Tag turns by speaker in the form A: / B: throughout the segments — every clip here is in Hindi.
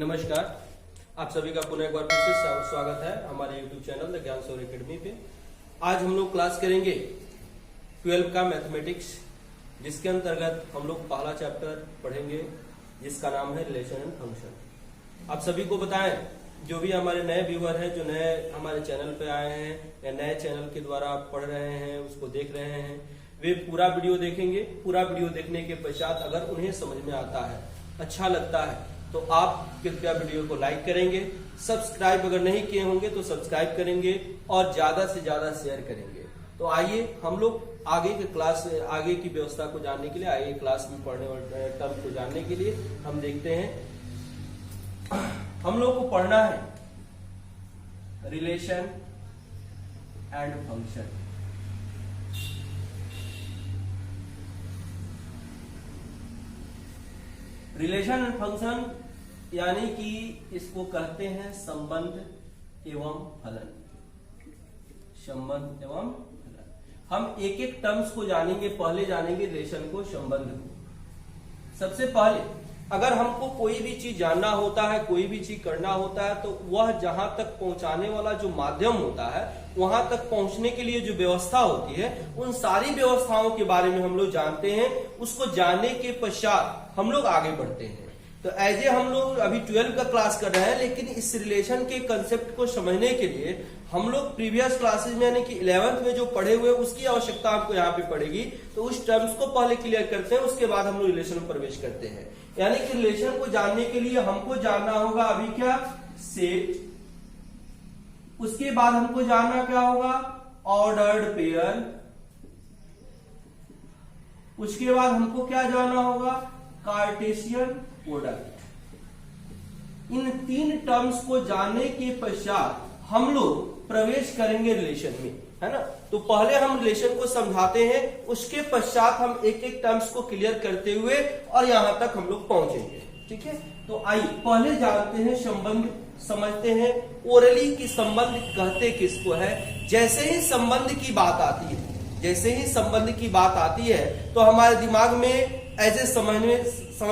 A: नमस्कार, आप सभी का पुनः एक बार फिर से स्वागत है हमारे YouTube चैनल द ज्ञान सौर्य एकेडमी पे। आज हम लोग क्लास करेंगे 12 का मैथमेटिक्स, जिसके अंतर्गत हम लोग पहला चैप्टर पढ़ेंगे जिसका नाम है रिलेशन एंड फंक्शन। आप सभी को बताएं, जो भी हमारे नए व्यूअर हैं, जो नए हमारे चैनल पे आए हैं या नए चैनल के द्वारा पढ़ रहे हैं, उसको देख रहे हैं, वे पूरा वीडियो देखेंगे। पूरा वीडियो देखने के पश्चात अगर उन्हें समझ में आता है, अच्छा लगता है, तो आप कृपया वीडियो को लाइक करेंगे। सब्सक्राइब अगर नहीं किए होंगे तो सब्सक्राइब करेंगे और ज्यादा से ज्यादा शेयर करेंगे। तो आइए हम लोग आगे के क्लास, आगे की व्यवस्था को जानने के लिए, आगे क्लास में पढ़ने वाले टर्म को जानने के लिए हम देखते हैं। हम लोग को पढ़ना है relation and function. Relation and function यानी कि इसको कहते हैं संबंध एवं फलन। संबंध एवं फलन। हम एक एक टर्म्स को जानेंगे। पहले जानेंगे रिलेशन को, संबंध को। सबसे पहले अगर हमको कोई भी चीज जानना होता है, कोई भी चीज करना होता है, तो वह जहां तक पहुंचाने वाला जो माध्यम होता है, वहां तक पहुंचने के लिए जो व्यवस्था होती है, उन सारी व्यवस्थाओं के बारे में हम लोग जानते हैं। उसको जानने के पश्चात हम लोग आगे बढ़ते हैं। तो एज ए हम लोग अभी 12 का क्लास कर रहे हैं, लेकिन इस रिलेशन के कंसेप्ट को समझने के लिए हम लोग प्रीवियस क्लासेज में यानी कि 11th में जो पढ़े हुए उसकी आवश्यकता आपको यहाँ पे पड़ेगी। तो उस टर्म्स को पहले क्लियर करते हैं, उसके बाद हम लोग रिलेशन में प्रवेश करते हैं। यानी कि रिलेशन को जानने के लिए हमको जानना होगा अभी क्या, सेट। उसके बाद हमको जानना क्या होगा, ऑर्डर्ड पेयर। उसके बाद हमको क्या जानना होगा, कार्टेशियन प्रोडक्ट। इन तीन टर्म्स को जानने के पश्चात हम लोग प्रवेश करेंगे रिलेशन में, है ना। तो पहले हम रिलेशन को समझाते हैं, उसके पश्चात हम एक एक टर्म्स को क्लियर करते हुए और यहां तक हम लोग पहुंचेंगे। ठीक है, तो आइए पहले जानते हैं संबंध, समझते हैं ओरली की संबंध कहते किसको है। जैसे ही संबंध की बात आती है, जैसे ही संबंध की बात आती है, तो हमारे दिमाग में ऐसे समझ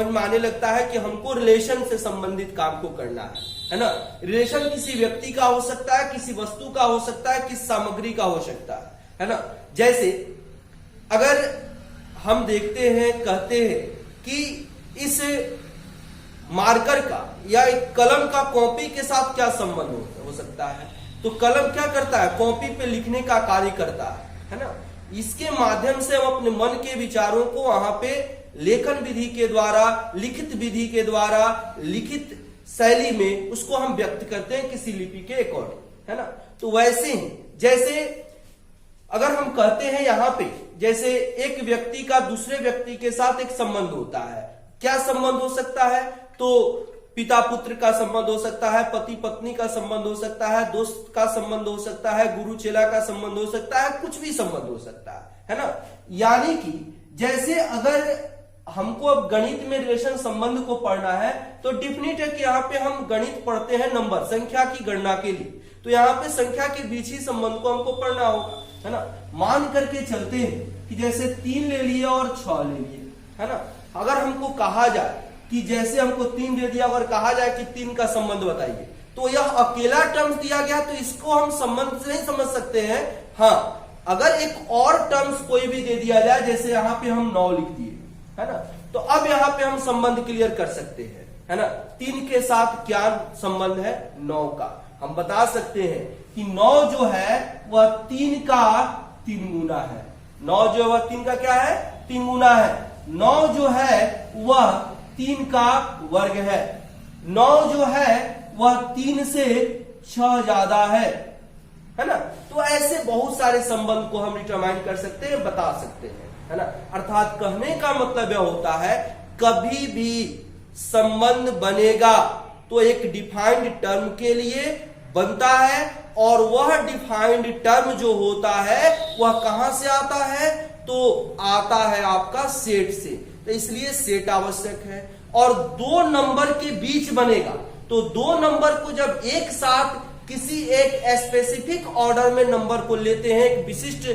A: में आने लगता है कि हमको रिलेशन से संबंधित काम को करना है ना। रिलेशन किसी व्यक्ति का हो सकता है, किसी वस्तु का हो सकता है, किसी सामग्री का हो सकता है ना। जैसे अगर हम देखते हैं, कहते हैं कि इस मार्कर का या एक कलम का कॉपी के साथ क्या संबंध हो सकता है, तो कलम क्या करता है, कॉपी पे लिखने का कार्य करता है ना। इसके माध्यम से हम अपने मन के विचारों को वहां पे लेखन विधि के द्वारा, लिखित विधि के द्वारा, लिखित शैली में उसको हम व्यक्त करते हैं किसी लिपि के अकॉर्डिंग, है ना। तो वैसे ही जैसे अगर हम कहते हैं यहां पे, जैसे एक व्यक्ति का दूसरे व्यक्ति के साथ एक संबंध होता है, क्या संबंध हो सकता है, तो पिता पुत्र का संबंध हो सकता है, पति पत्नी का संबंध हो सकता है, दोस्त का संबंध हो सकता है, गुरु चेला का संबंध हो सकता है, कुछ भी संबंध हो सकता है ना। यानी कि जैसे अगर हमको अब गणित में रिलेशन संबंध को पढ़ना है, तो डिफिनिट है कि यहाँ पे हम गणित पढ़ते हैं नंबर, संख्या की गणना के लिए। तो यहाँ पे संख्या के बीच ही संबंध को हमको पढ़ना होगा, है ना। मान करके चलते हैं कि जैसे 3 ले लिए और 6 ले लिए, है ना। अगर हमको कहा जाए कि जैसे हमको 3 दे दिया, अगर कहा जाए कि 3 का संबंध बताइए, तो यह अकेला टर्म्स दिया गया, तो इसको हम संबंध से नहीं समझ सकते हैं। हाँ, अगर एक और टर्म्स कोई भी दे दिया जाए, जैसे यहाँ पे हम 9 लिख दिए, है ना, तो अब यहाँ पे हम संबंध क्लियर कर सकते हैं, है ना। 3 के साथ क्या संबंध है, 9 का। हम बता सकते हैं कि 9 जो है वह 3 का 3 गुना है। 9 जो है वह 3 का क्या है, 3 गुना है। 9 जो है वह 3 का वर्ग है। 9 जो है वह 3 से 6 ज्यादा है ना। तो ऐसे बहुत सारे संबंध को हम डिटरमाइन कर सकते हैं, बता सकते हैं, है ना। अर्थात कहने का मतलब यह होता है, कभी भी संबंध बनेगा तो एक डिफाइंड टर्म के लिए बनता है, और वह डिफाइंड टर्म जो होता है वह कहां से आता है, तो आता है आपका सेट से। तो इसलिए सेट आवश्यक है। और 2 नंबर के बीच बनेगा, तो 2 नंबर को जब एक साथ किसी एक स्पेसिफिक ऑर्डर में नंबर को लेते हैं, एक विशिष्ट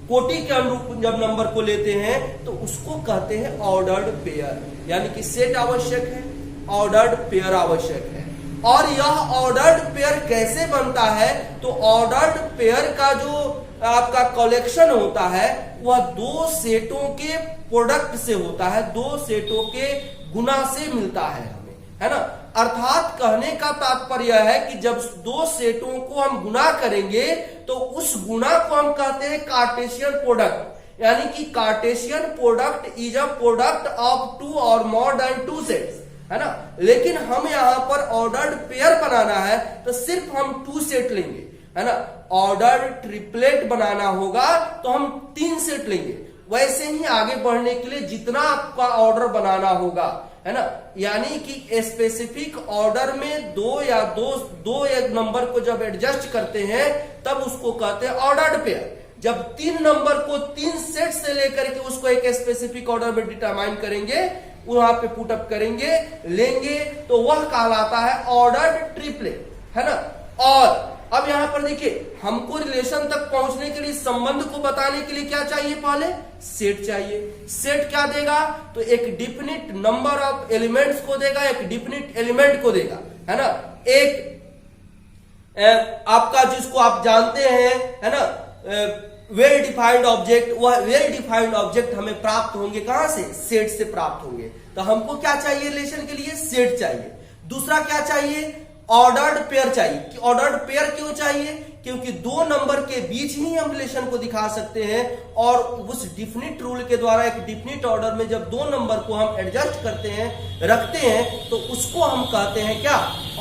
A: कोटि के अनुरूप जब नंबर को लेते हैं, तो उसको कहते हैं ऑर्डर्ड पेयर, यानी कि सेट आवश्यक है। ऑर्डर्ड पेयर आवश्यक है। और यह ऑर्डर्ड पेयर कैसे बनता है? तो ऑर्डर्ड पेयर का जो आपका कलेक्शन होता है वह दो सेटों के प्रोडक्ट से होता है, दो सेटों के गुना से मिलता है हमें, है ना। अर्थात कहने का तात्पर्य है कि जब दो सेटों को हम गुना करेंगे तो उस गुना को हम कहते हैं कार्टेशियन प्रोडक्ट, यानी कि Cartesian product is a product of two और मोर देन टू सेट्स, है ना। लेकिन हम यहां पर ऑर्डर्ड पेयर बनाना है तो सिर्फ हम 2 सेट लेंगे, है ना। ऑर्डर्ड ट्रिपलेट बनाना होगा तो हम 3 सेट लेंगे। वैसे ही आगे बढ़ने के लिए जितना आपका ऑर्डर बनाना होगा, है ना, यानी कि स्पेसिफिक ऑर्डर में दो एक नंबर को जब एडजस्ट करते हैं तब उसको कहते हैं ऑर्डर्ड पेयर। जब 3 नंबर को 3 सेट से लेकर के उसको एक स्पेसिफिक ऑर्डर में डिटरमाइन करेंगे, वहां पे पुट अप करेंगे, लेंगे, तो वह कहलाता है ऑर्डर्ड ट्रिपलेट, है ना। और अब यहां पर देखिए, हमको रिलेशन तक पहुंचने के लिए, संबंध को बताने के लिए क्या चाहिए? पहले सेट चाहिए। सेट क्या देगा? तो एक डिफिनिट नंबर ऑफ एलिमेंट्स को देगा, एक डिफिनिट एलिमेंट को देगा, है ना। एक आपका जिसको आप जानते हैं, है ना, वेल डिफाइंड ऑब्जेक्ट, वह वेल डिफाइंड ऑब्जेक्ट हमें प्राप्त होंगे कहां से? सेट से प्राप्त होंगे। तो हमको क्या चाहिए रिलेशन के लिए? सेट चाहिए। दूसरा क्या चाहिए? ऑर्डर्ड पेयर चाहिए। कि ऑर्डर्ड पेयर क्यों चाहिए? क्योंकि 2 नंबर के बीच ही हम रिलेशन को दिखा सकते हैं, और उस डिफिनिट रूल के द्वारा एक डिफिनिट ऑर्डर में जब 2 नंबर को हम एडजस्ट करते हैं, रखते हैं, तो उसको हम कहते हैं क्या?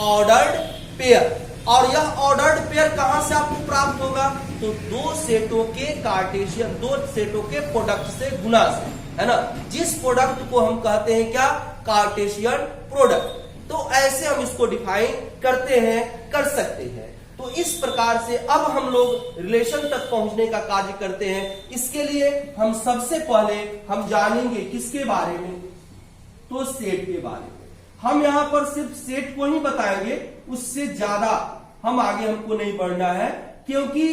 A: Ordered pair. और यह ऑर्डर्ड पेयर कहां से आपको प्राप्त होगा? तो 2 सेटों के कार्टेशियन, 2 सेटों के प्रोडक्ट से, गुना से, है ना। जिस प्रोडक्ट को हम कहते हैं क्या? Cartesian product. तो ऐसे हम इसको डिफाइन करते हैं, कर सकते हैं। तो इस प्रकार से अब हम लोग रिलेशन तक पहुंचने का कार्य करते हैं। इसके लिए हम सबसे पहले हम जानेंगे किसके बारे में? तो सेट के बारे में। हम यहां पर सिर्फ सेट को ही बताएंगे, उससे ज्यादा हम आगे हमको नहीं बढ़ना है, क्योंकि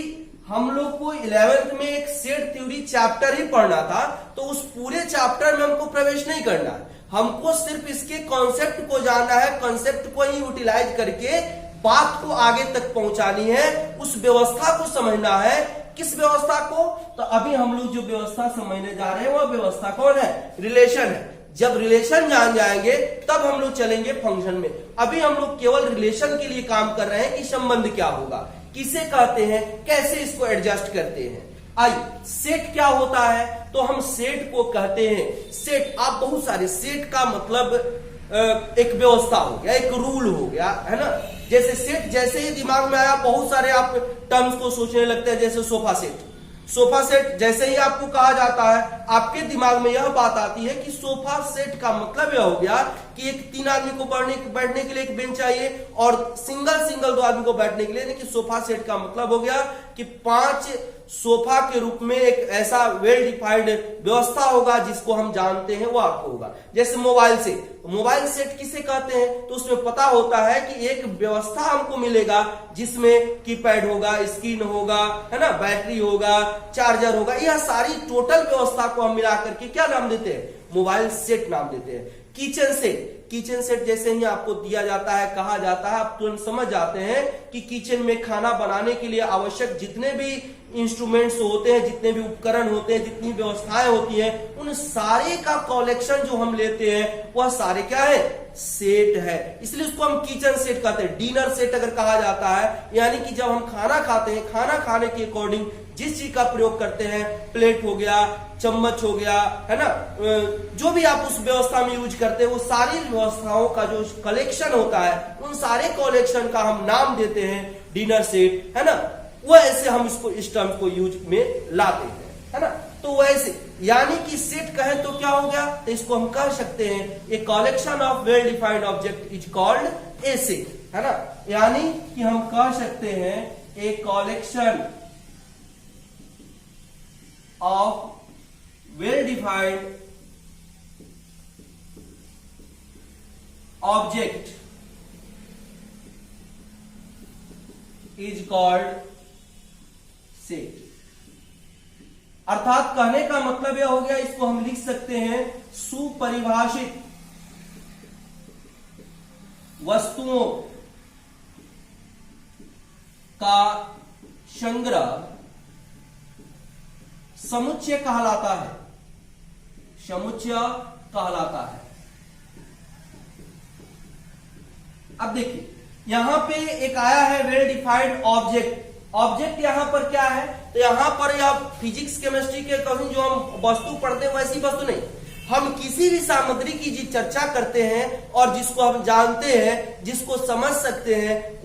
A: हम लोग को 11th में एक सेट थ्योरी चैप्टर ही पढ़ना था, तो उस पूरे चैप्टर में हमको प्रवेश नहीं करना है। हमको सिर्फ इसके कॉन्सेप्ट को जानना है, कॉन्सेप्ट को ही यूटिलाइज करके बात को आगे तक पहुंचानी है, उस व्यवस्था को समझना है। किस व्यवस्था को? तो अभी हम लोग जो व्यवस्था समझने जा रहे हैं वह व्यवस्था कौन है? रिलेशन है। जब रिलेशन जान जाएंगे तब हम लोग चलेंगे फंक्शन में। अभी हम लोग केवल रिलेशन के लिए काम कर रहे हैं कि संबंध क्या होगा, किसे कहते हैं, कैसे इसको एडजस्ट करते हैं। आइए, सेट क्या होता है? तो हम सेट को कहते हैं, सेट, आप बहुत सारे, सेट का मतलब एक व्यवस्था हो गया, एक रूल हो गया, है ना। जैसे सेट जैसे ही दिमाग में आया, बहुत सारे आप टर्म्स को सोचने लगते हैं, जैसे सोफा सेट। सोफा सेट जैसे ही आपको कहा जाता है, आपके दिमाग में यह बात आती है कि सोफा सेट का मतलब यह हो गया कि एक 3 आदमी को बैठने के लिए एक बेंच चाहिए, और सिंगल 2 आदमी को बैठने के लिए, लेकिन सोफा सेट का मतलब हो गया कि 5 सोफा के रूप में एक ऐसा वेल डिफाइंड व्यवस्था होगा जिसको हम जानते हैं, वो आपको होगा। जैसे मोबाइल सेट, मोबाइल सेट किसे कहते हैं? तो उसमें पता होता है कि एक व्यवस्था हमको मिलेगा जिसमें कीपैड होगा, स्क्रीन होगा, है ना, बैटरी होगा, चार्जर होगा, यह सारी टोटल व्यवस्था को हम मिला करके क्या नाम देते हैं? मोबाइल सेट नाम देते हैं। किचन सेट, किचन सेट जैसे ही आपको दिया जाता है, कहा जाता है, आप तुरंत समझ जाते हैं कि किचन में खाना बनाने के लिए आवश्यक जितने भी इंस्ट्रूमेंट्स होते हैं, जितने भी उपकरण होते हैं, जितनी व्यवस्थाएं होती हैं, उन सारे का कलेक्शन जो हम लेते हैं वह सारे क्या है? सेट है। इसलिए उसको हम किचन सेट कहते हैं। डिनर सेट अगर कहा जाता है, यानी कि जब हम खाना खाते हैं, खाना खाने के अकॉर्डिंग जिस चीज का प्रयोग करते हैं, प्लेट हो गया, चम्मच हो गया, है ना, जो भी आप उस व्यवस्था में यूज करते हैं, वो सारी व्यवस्थाओं का जो कलेक्शन होता है, उन सारे कलेक्शन का हम नाम देते हैं डिनर सेट, है ना। वैसे हम इसको, इस टर्म को यूज में लाते हैं, है ना। तो वैसे यानी कि सेट कहें तो क्या हो गया? तो इसको हम कह सकते हैं a collection of well defined object is called a set, है ना। यानी कि हम कह सकते हैं a collection of well defined object is called set. अर्थात कहने का मतलब यह हो गया, इसको हम लिख सकते हैं सुपरिभाषित वस्तुओं का संग्रह समुच्चय कहलाता है, समुच्चय कहलाता है। अब देखिए यहां पे एक आया है वेल डिफाइंड ऑब्जेक्ट। ऑब्जेक्ट यहां पर क्या है, तो यहां पर या फिजिक्स केमिस्ट्री के कहीं जो हम वस्तु पढ़ते हैं वैसी वस्तु नहीं, हम किसी भी सामग्री की जी चर्चा करते हैं और जिसको हम जानते हैं, जिसको समझ सकते हैं,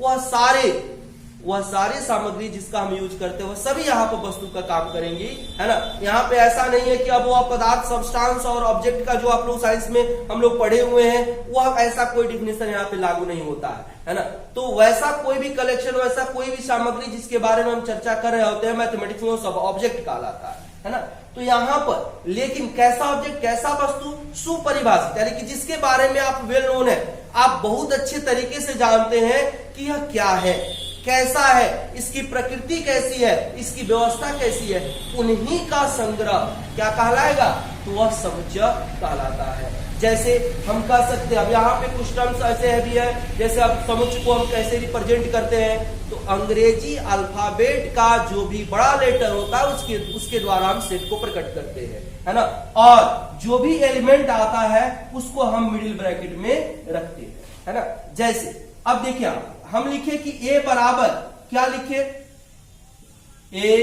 A: वह सारे सामग्री जिसका हम यूज करते हैं वह सभी यहाँ पर वस्तु का काम करेंगी, है ना। यहाँ पे ऐसा नहीं है कि अब वह पदार्थ, सब्सटेंस और ऑब्जेक्ट का जो आप लोग साइंस में हम लोग पढ़े हुए हैं वह ऐसा कोई डिफिनेशन यहाँ पे लागू नहीं होता है ना। तो वैसा कोई भी कलेक्शन, वैसा कोई भी सामग्री जिसके बारे में हम चर्चा कर रहे होते हैं मैथमेटिक्स में, वो सब ऑब्जेक्ट कहलाता है ना। तो यहाँ पर लेकिन कैसा ऑब्जेक्ट, कैसा वस्तु, सुपरिभाषित, यानी कि जिसके बारे में आप वेल नोन है, आप बहुत अच्छे तरीके से जानते हैं कि यह क्या है, कैसा है, इसकी प्रकृति कैसी है, इसकी व्यवस्था कैसी है, उन्हीं का संग्रह क्या कहलाएगा, तो वह समुच्चय कहलाता है। जैसे हम कह सकते हैं, अब यहाँ पे कुछ टर्म्स ऐसे भी है, जैसे अब समुच्चय को हम कैसे रिप्रेजेंट करते हैं, तो अंग्रेजी अल्फाबेट का जो भी बड़ा लेटर होता है उसके द्वारा हम सेट को प्रकट करते हैं, है ना। और जो भी एलिमेंट आता है उसको हम मिडिल ब्रैकेट में रखते हैं, है ना। जैसे अब देखिए हम लिखे कि ए बराबर क्या लिखे, ए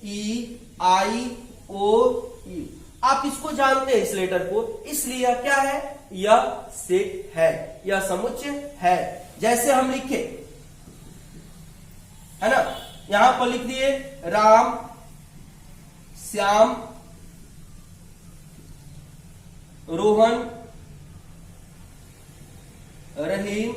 A: ई आई ओ यू, आप इसको जानते हैं इस लेटर को, इसलिए यह क्या है, यह सेट है, यह समुच्चय है। जैसे हम लिखे, है ना, यहां पर लिख दिए राम, श्याम, रोहन, रहीम,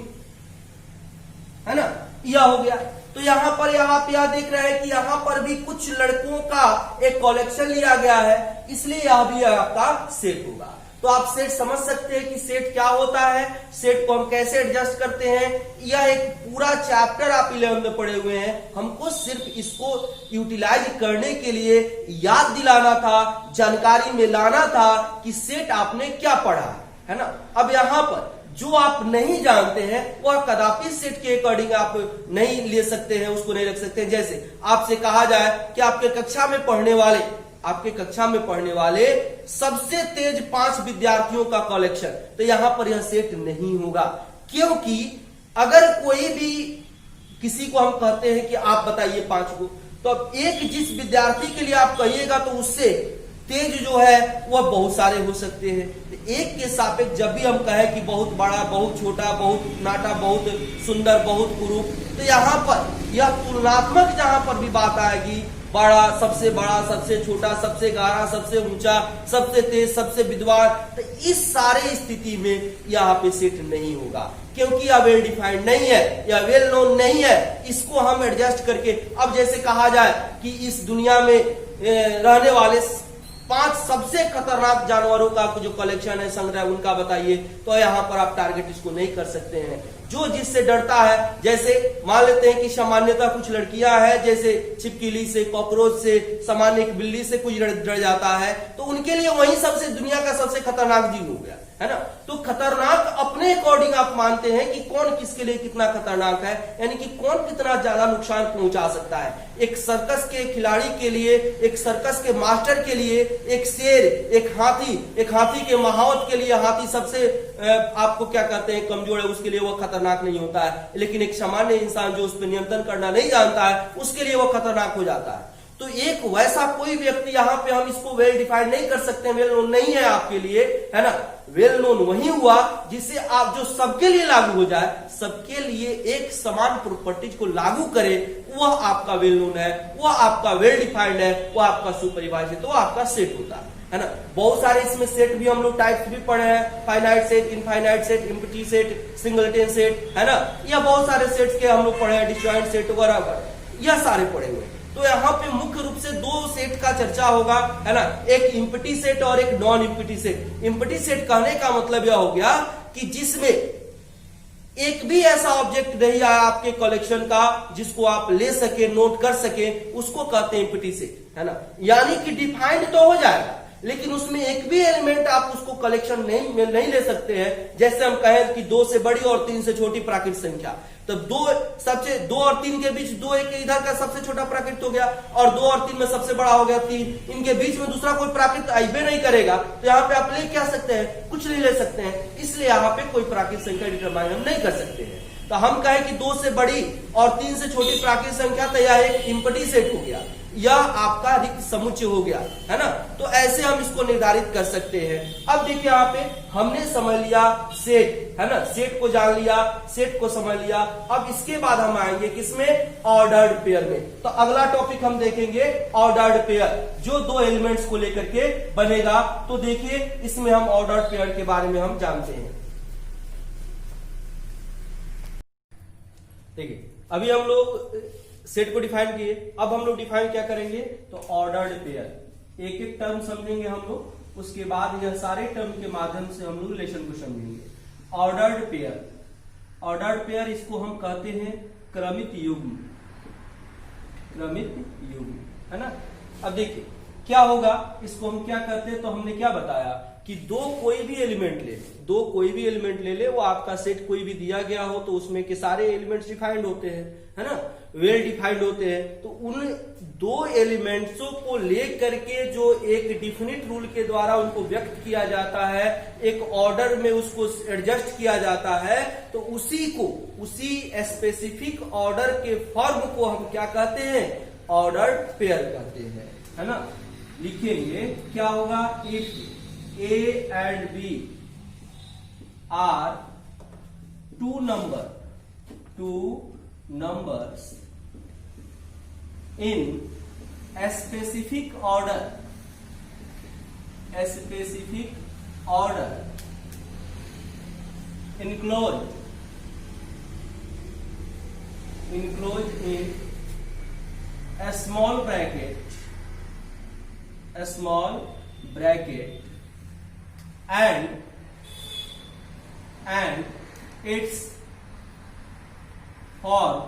A: है ना, यह हो गया। तो यहां पर आप यह देख रहे हैं कि यहां पर भी कुछ लड़कों का एक कलेक्शन लिया गया है, इसलिए यह भी आपका सेट होगा। तो आप सेट समझ सकते हैं कि सेट क्या होता है, सेट को हम कैसे एडजस्ट करते हैं। यह एक पूरा चैप्टर आप 11 में पढ़े हुए हैं, हमको सिर्फ इसको यूटिलाइज करने के लिए याद दिलाना था, जानकारी में लाना था कि सेट आपने क्या पढ़ा है ना। अब यहां पर जो आप नहीं जानते हैं वह कदापि सेट के अकॉर्डिंग आप नहीं ले सकते हैं, उसको नहीं रख सकते हैं। जैसे आपसे कहा जाए कि आपके कक्षा में पढ़ने वाले सबसे तेज 5 विद्यार्थियों का कलेक्शन, तो यहां पर यह सेट नहीं होगा, क्योंकि अगर कोई भी किसी को हम कहते हैं कि आप बताइए 5 को, तो अब एक जिस विद्यार्थी के लिए आप कहिएगा तो उससे तेज जो है वह बहुत सारे हो सकते हैं। तो एक के सापेक्ष जब भी हम कहें कि बहुत बड़ा, बहुत छोटा, बहुत नाटा, बहुत सुंदर, बहुत कुरूप, तो यहाँ पर यह तुलनात्मक जहां पर भी बात आएगी, बड़ा, सबसे छोटा, सबसे गाढ़ा, सबसे ऊंचा, सबसे तेज, सबसे विद्वान, तो इस सारे स्थिति में यहाँ पे सेट नहीं होगा, क्योंकि यह वेल डिफाइंड नहीं है, यह वेल नोन नहीं है। इसको हम एडजस्ट करके, अब जैसे कहा जाए कि इस दुनिया में रहने वाले 5 सबसे खतरनाक जानवरों का जो कलेक्शन है, संग्रह, उनका बताइए, तो यहाँ पर आप टारगेट इसको नहीं कर सकते हैं। जो जिससे डरता है, जैसे मान लेते हैं कि सामान्यतः कुछ लड़कियां हैं, जैसे छिपकली से, कॉकरोच से, सामान्य एक बिल्ली से कुछ डर जाता है, तो उनके लिए वही सबसे दुनिया का सबसे खतरनाक जीव हो गया, है ना। तो खतरनाक अपने अकॉर्डिंग आप मानते हैं कि कौन किसके लिए कितना खतरनाक है, यानी कि कौन कितना ज्यादा नुकसान पहुंचा सकता है। एक सर्कस के खिलाड़ी के लिए, एक सर्कस के मास्टर के लिए एक शेर, एक हाथी के महावत के लिए हाथी सबसे आपको क्या कहते हैं, कमजोर है, उसके लिए वो खतरनाक नहीं होता है। लेकिन एक सामान्य इंसान जो उस पर नियंत्रण करना नहीं जानता है, उसके लिए वो खतरनाक हो जाता है। तो एक वैसा कोई व्यक्ति यहाँ पे हम इसको वेल डिफाइंड नहीं कर सकते, वेल नोन नहीं है आपके लिए, है ना। वेल नोन वही हुआ जिसे आप जो सबके लिए लागू हो जाए, सबके लिए एक समान प्रॉपर्टीज को लागू करे, वह आपका वेल नोन है, वह आपका वेल डिफाइंड है, वह आपका सुपरिभाषित, तो आपका सेट होता है ना। बहुत सारे इसमें सेट भी हम लोग टाइप्स भी पढ़े हैं, finite set, infinite set, empty set, singleton set, है ना। यह बहुत सारे सेट्स के हम लोग पढ़े हैं, डिसजॉइंट सेट वगैरह, यह सारे पढ़े हुए। तो यहाँ पे मुख्य रूप से 2 सेट का चर्चा होगा, है ना, एक इम्प्टी सेट और एक non empty set. Empty set कहने का मतलब यह हो गया कि जिसमें एक भी ऐसा ऑब्जेक्ट नहीं आया आपके कलेक्शन का जिसको आप ले सके, नोट कर सके, उसको कहते हैं इम्प्टी सेट, है ना। यानी कि डिफाइंड तो हो जाएगा, लेकिन उसमें एक भी एलिमेंट आप उसको कलेक्शन नहीं ले सकते हैं। जैसे हम कहें कि 2 से बड़ी और 3 से छोटी प्राकृत संख्या, तो 2 और 3 के बीच 2 एक इधर का सबसे छोटा प्राकृत हो गया और 2 और 3 में सबसे बड़ा हो गया 3। इनके बीच में दूसरा कोई प्राकृत आइबे नहीं करेगा, तो यहाँ पे आप ले क्या सकते हैं, कुछ नहीं ले सकते हैं। इसलिए यहाँ पे कोई प्राकृत संख्या डिटरमाइन हम नहीं कर सकते हैं। तो हम कहें कि 2 से बड़ी और 3 से छोटी प्राकृत संख्या, तो यह एक एम्प्टी सेट हो गया, या आपका रिक्त समुच्चय हो गया, है ना। तो ऐसे हम इसको निर्धारित कर सकते हैं। अब देखिए यहाँ पे हमने समझ लिया सेट, है ना, सेट को जान लिया, सेट को समझ लिया। अब इसके बाद हम आएंगे किसमें, ऑर्डर्ड पेयर में। तो अगला टॉपिक हम देखेंगे ऑर्डर्ड पेयर, जो 2 एलिमेंट्स को लेकर के बनेगा। तो देखिए इसमें हम ऑर्डर्ड पेयर के बारे में हम जानते हैं। देखिए अभी हम लोग सेट को डिफाइन किए, अब हम लोग डिफाइन क्या करेंगे, तो ऑर्डर्ड पेयर। एक एक टर्म समझेंगे हम लोग, उसके बाद यह सारे टर्म के माध्यम से हम लोग रिलेशन को समझेंगे। ऑर्डर्ड पेयर, ऑर्डर्ड पेयर इसको हम कहते हैं क्रमित युग्म, क्रमित युग्म, है ना। अब देखिए क्या होगा, इसको हम क्या करते हैं, तो हमने क्या बताया कि 2 कोई भी एलिमेंट ले, 2 कोई भी एलिमेंट ले ले, वो आपका सेट कोई भी दिया गया हो तो उसमें के सारे एलिमेंट्स डिफाइंड होते हैं, है ना, वेल डिफाइंड होते हैं। तो उन 2 एलिमेंट्सों को लेकर के जो एक डिफिनिट रूल के द्वारा उनको व्यक्त किया जाता है, एक ऑर्डर में उसको एडजस्ट किया जाता है, तो उसी को, उसी स्पेसिफिक ऑर्डर के फॉर्म को हम क्या कहते हैं, ऑर्डर्ड पेयर कहते हैं, है ना। लिखेंगे क्या होगा, if A and B are two numbers in a specific order enclosed in a small bracket and its form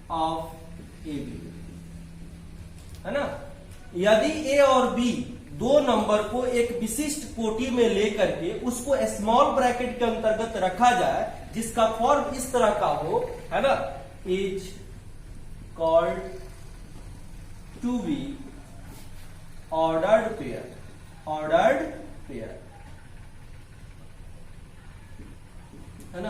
A: of AB, है ना। यदि A और B 2 नंबर को एक विशिष्ट कोटि में लेकर के उसको स्मॉल ब्रैकेट के अंतर्गत रखा जाए, जिसका फॉर्म इस तरह का हो, है ना, is called to be ordered pair, ordered pair, है ना।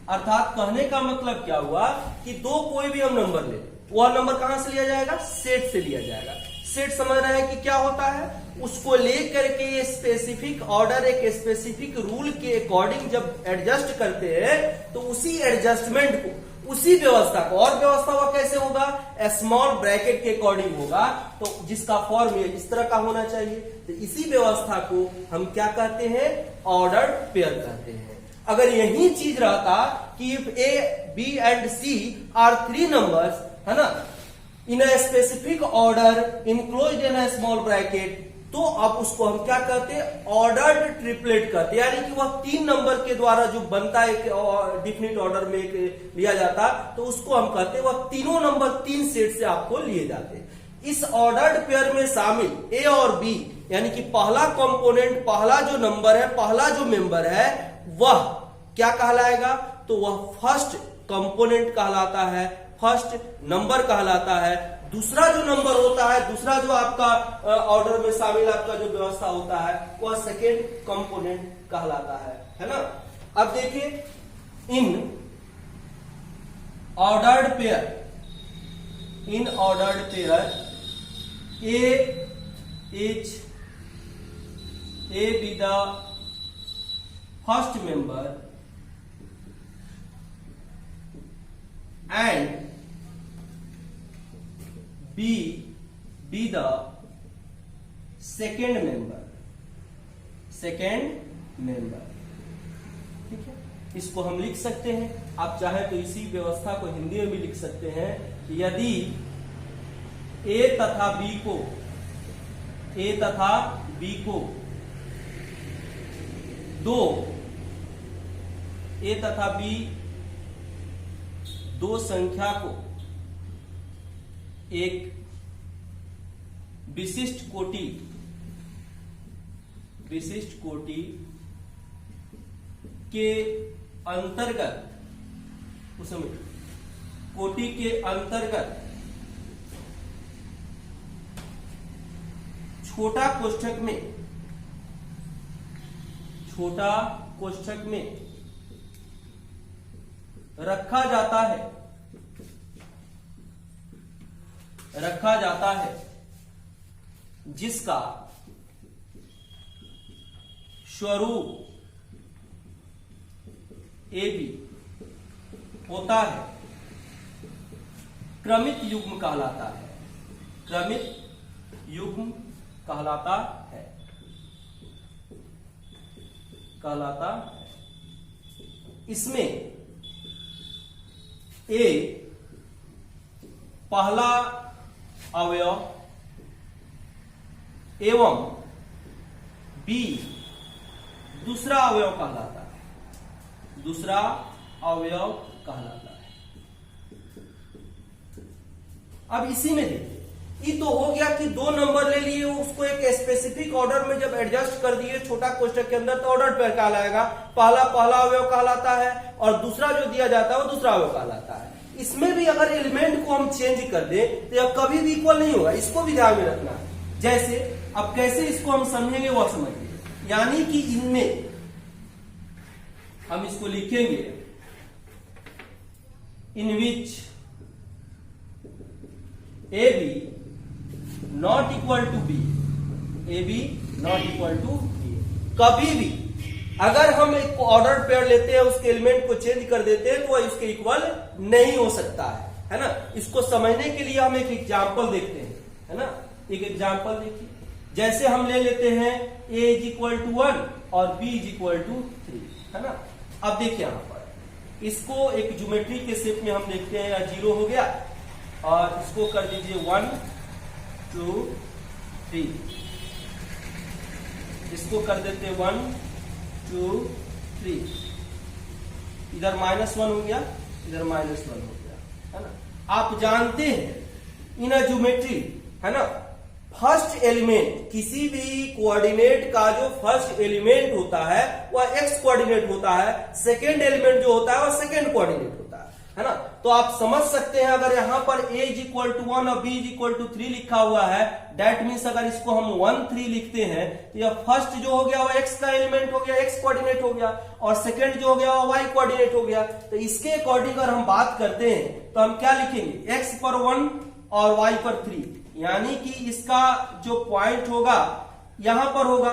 A: अर्थात कहने का मतलब क्या हुआ कि 2 कोई भी हम नंबर ले, वह नंबर कहां से लिया जाएगा, सेट से लिया जाएगा। सेट समझ रहे हैं कि क्या होता है, उसको लेकर के ये स्पेसिफिक ऑर्डर एक स्पेसिफिक रूल के अकॉर्डिंग जब एडजस्ट करते हैं, तो उसी एडजस्टमेंट को, उसी व्यवस्था को, और व्यवस्था हुआ कैसे होगा, स्मॉल ब्रैकेट के अकॉर्डिंग होगा, तो जिसका फॉर्म इस तरह का होना चाहिए। तो इसी व्यवस्था को हम क्या कहते हैं, ऑर्डर्ड पेयर कहते हैं। अगर यही चीज रहता कि इफ A, B and C are 3 numbers, है ना, in a specific order enclosed in a small bracket, तो अब उसको हम क्या कहते हैं, ऑर्डर्ड ट्रिपलेट कहते हैं। यानी कि वह 3 नंबर के द्वारा जो बनता है, एक डिफिनिट ऑर्डर में एक लिया जाता, तो उसको हम कहते हैं, वह तीनों नंबर 3 सेट से आपको लिए जाते हैं। इस ऑर्डर्ड पेयर में शामिल A और B, यानी कि पहला कंपोनेंट, पहला जो नंबर है, पहला जो मेंबर है, वह क्या कहलाएगा, तो वह फर्स्ट कंपोनेंट कहलाता है, फर्स्ट नंबर कहलाता है। दूसरा जो नंबर होता है, दूसरा जो आपका ऑर्डर में शामिल आपका जो व्यवस्था होता है, वह सेकेंड कंपोनेंट कहलाता है ना। अब देखिए in ordered pair, A be the first member and B be the second member, ठीक है। इसको हम लिख सकते हैं, आप चाहे तो इसी व्यवस्था को हिंदी में भी लिख सकते हैं। यदि A तथा B को दो A तथा B दो संख्या को एक विशिष्ट कोटि विशिष्ट कोटि के अंतर्गत, उसमें कोटि के अंतर्गत छोटा कोष्ठक में रखा जाता है जिसका स्वरूप AB होता है, क्रमित युग्म कहलाता है। क्रमित युग्म कहलाता है। इसमें A पहला अवयव एवं B दूसरा अवयव कहलाता है। अब इसी में देखिए, ये तो हो गया कि दो नंबर ले लिए, उसको एक स्पेसिफिक ऑर्डर में जब एडजस्ट कर दिए छोटा कोष्ठक के अंदर, तो ऑर्डर पेयर कहलाएगा। पहला अवयव कहलाता है और दूसरा जो दिया जाता है वो दूसरा अवयव कहलाता है। इसमें भी अगर एलिमेंट को हम चेंज कर दें तो यह कभी भी इक्वल नहीं होगा, इसको भी ध्यान में रखना है। जैसे अब कैसे इसको हम समझेंगे वह समझिए, यानी कि इनमें हम इसको लिखेंगे in which AB not equal to B, AB not equal to B. कभी भी अगर हम एक ऑर्डर पेयर लेते हैं, उसके एलिमेंट को चेंज कर देते हैं, तो वह इसके इक्वल नहीं हो सकता है ना। इसको समझने के लिए हम एक एग्जांपल देखते हैं, है ना। एक एग्जांपल देखिए, जैसे हम ले लेते हैं A इज इक्वल टू 1 और B इज इक्वल टू 3, है ना। अब देखिए यहां पर इसको एक ज्योमेट्री के शेप में हम देखते हैं, 0 हो गया और इसको कर दीजिए 1 2 3, इसको कर देते 1 2 3, इधर -1 हो गया, इधर -1 हो गया, है ना। आप जानते हैं इन ज्योमेट्री, है ना, फर्स्ट एलिमेंट किसी भी कोऑर्डिनेट का जो फर्स्ट एलिमेंट होता है वह एक्स कोऑर्डिनेट होता है, सेकेंड एलिमेंट जो होता है वह सेकेंड कोऑर्डिनेट होता है ना। तो आप समझ सकते हैं अगर यहां पर A इज इक्वल टू 1 और B इज इक्वल टू 3 लिखा हुआ है, दैट मीन्स अगर इसको हम 1 3 लिखते हैं तो यह फर्स्ट जो हो गया वो एक्स का एलिमेंट हो गया, एक्स कोऑर्डिनेट हो गया, और सेकेंड जो हो गया वो वाई कोऑर्डिनेट हो गया। तो इसके अकॉर्डिंग अगर हम बात करते हैं तो हम क्या लिखेंगे, एक्स पर 1 और वाई पर 3, यानी कि इसका जो पॉइंट होगा यहां पर होगा,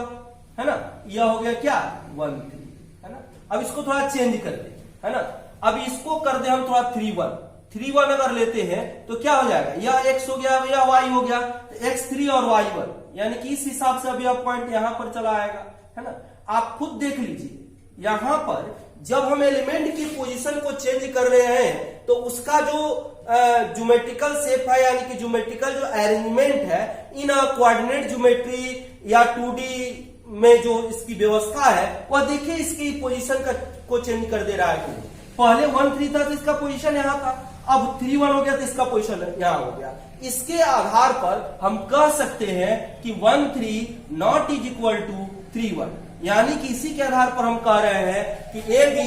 A: है ना। यह हो गया क्या 1 3, है ना। अब इसको थोड़ा चेंज कर दे, है ना। अब इसको कर दे हम थोड़ा 3 1 3 1 अगर लेते हैं तो क्या हो जाएगा, यह x हो गया या y हो गया, तो x3 और y1, यानी कि इस हिसाब से अब यह पॉइंट यहां पर चला आएगा, है ना। आप खुद देख लीजिए यहां पर जब हम एलिमेंट की पोजीशन को चेंज कर रहे हैं तो उसका जो ज्योमेट्रिकल शेप है, यानी कि ज्योमेट्रिकल जो अरेंजमेंट है इन कोऑर्डिनेट ज्योमेट्री या 2D में जो इसकी व्यवस्था है वह देखिए इसकी पोजीशन को चेंज कर दे रहा है। पहले 1 3 था तो इसका पोजीशन यहां था, अब 3 1 हो गया तो इसका पोजीशन यहां हो गया। इसके आधार पर हम कह सकते हैं कि 1 3 नॉट इज इक्वल टू 3 1, यानी कि इसी के आधार पर हम कह रहे हैं कि AB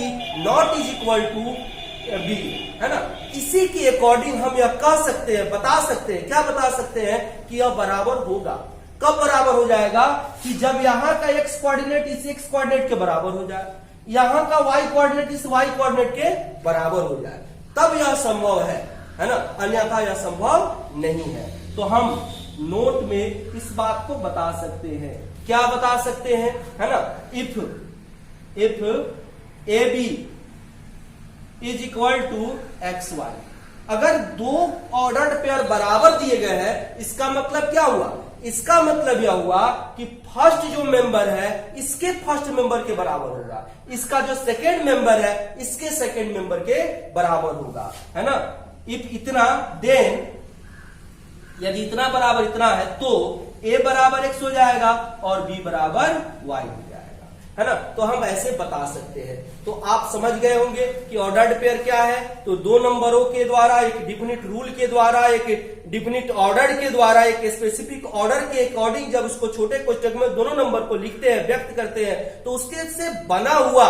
A: not is equal to B, है ना। इसी के अकॉर्डिंग हम यह कह सकते हैं, बता सकते हैं, क्या बता सकते हैं कि यह बराबर होगा। कब बराबर हो जाएगा, कि जब यहां का x कोऑर्डिनेट इस x कोऑर्डिनेट के बराबर हो जाए, यहां का y कोऑर्डिनेट इस y कोऑर्डिनेट के बराबर हो जाए, तब यह संभव है ना, अन्यथा यह संभव नहीं है। तो हम नोट में इस बात को बता सकते हैं, क्या बता सकते हैं, है ना। If AB is equal to XY, अगर दो ऑर्डर्ड पेयर बराबर दिए गए हैं, इसका मतलब क्या हुआ, इसका मतलब यह हुआ कि फर्स्ट जो मेंबर है इसके फर्स्ट मेंबर के बराबर होगा, इसका जो सेकेंड मेंबर है इसके सेकेंड मेंबर के बराबर होगा, है ना। इफ इतना देन यदि इतना बराबर इतना है तो A बराबर X हो जाएगा और B बराबर Y हो जाएगा। है ना, तो हम ऐसे बता सकते हैं। तो आप समझ गए होंगे कि ऑर्डर्ड पेयर क्या है। तो दो नंबरों के द्वारा, एक डिफिनिट रूल के द्वारा, एक डिफिनिट ऑर्डर के द्वारा, एक स्पेसिफिक ऑर्डर के अकॉर्डिंग जब उसको छोटे कोष्टक में दोनों नंबर को लिखते हैं, व्यक्त करते हैं, तो उसके से बना हुआ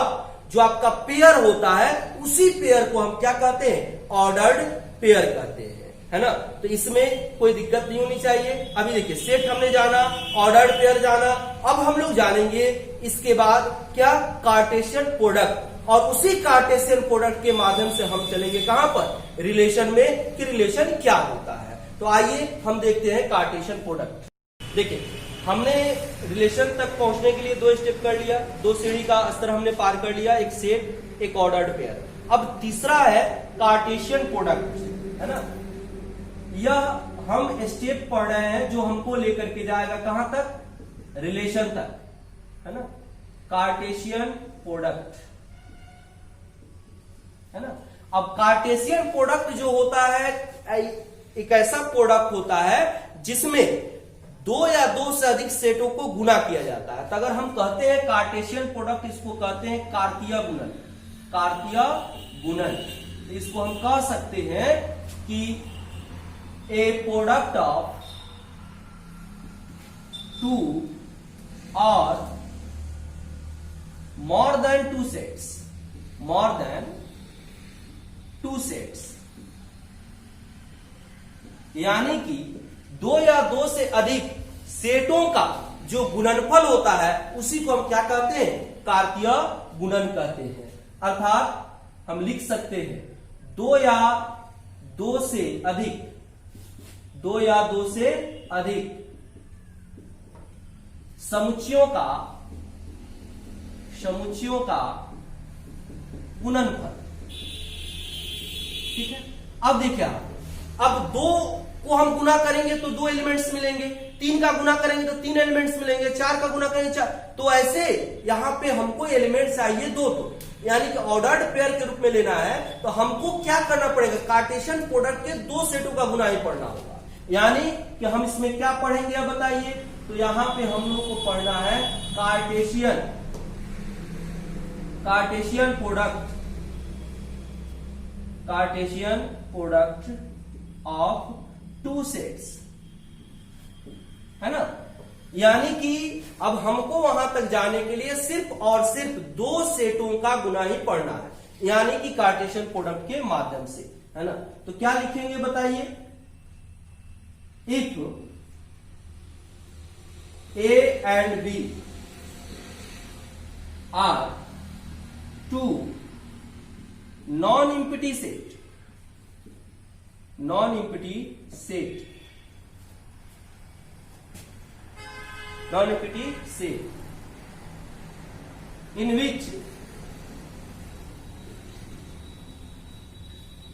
A: जो आपका पेयर होता है, उसी पेयर को हम क्या कहते हैं, ऑर्डर्ड पेयर कहते हैं, है ना। तो इसमें कोई दिक्कत नहीं होनी चाहिए। अभी देखिए सेट हमने जाना, ऑर्डर्ड पेयर जाना, अब हम लोग जानेंगे इसके बाद क्या, कार्टेशियन प्रोडक्ट। और उसी कार्टेशियन प्रोडक्ट के माध्यम से हम चलेंगे कहां पर, रिलेशन में, कि रिलेशन क्या होता है। तो आइए हम देखते हैं कार्टेशियन प्रोडक्ट। देखिए हमने रिलेशन तक पहुंचने के लिए दो स्टेप कर लिया, दो सीढ़ी का स्तर हमने पार कर लिया, एक सेट, एक ऑर्डर्ड पेयर। अब तीसरा है कार्टेशियन प्रोडक्ट, है ना। यह हम स्टेप पढ़ रहे हैं जो हमको लेकर के जाएगा कहां तक, रिलेशन तक, है ना। कार्टेशियन प्रोडक्ट, है ना। अब कार्टेशियन प्रोडक्ट जो होता है एक ऐसा प्रोडक्ट होता है जिसमें दो या दो से अधिक सेटों को गुना किया जाता है। तो अगर हम कहते हैं कार्टेशियन प्रोडक्ट, इसको कहते हैं कार्तीय गुणन, कार्तीय गुणन। तो इसको हम कह सकते हैं कि ए प्रोडक्ट ऑफ टू और more then two sets, more than two sets, यानी कि दो या दो से अधिक सेटों का जो गुणनफल होता है उसी को हम क्या कहते हैं, कार्तीय गुणन कहते हैं। अर्थात हम लिख सकते हैं दो या दो से अधिक, दो या दो से अधिक समुच्चयों का गुणनफल। ठीक है। अब देखिए अब दो को हम गुना करेंगे तो दो एलिमेंट्स मिलेंगे, तीन का गुना करेंगे तो तीन एलिमेंट्स मिलेंगे, चार का गुना करेंगे चार। तो ऐसे यहां पे हमको एलिमेंट्स चाहिए दो, तो यानी कि ऑर्डर्ड पेयर के रूप में लेना है तो हमको क्या करना पड़ेगा, कार्टेशियन प्रोडक्ट के दो सेटों का गुना ही पढ़ना होगा। यानी कि हम इसमें क्या पढ़ेंगे अब बताइए, तो यहां पे हम लोग को पढ़ना है Cartesian product of two sets, है ना। यानी कि अब हमको वहां तक जाने के लिए सिर्फ और सिर्फ दो सेटों का गुना ही पढ़ना है, यानी कि कार्टेशियन प्रोडक्ट के माध्यम से, है ना। तो क्या लिखेंगे बताइए, if A and B are two non empty set,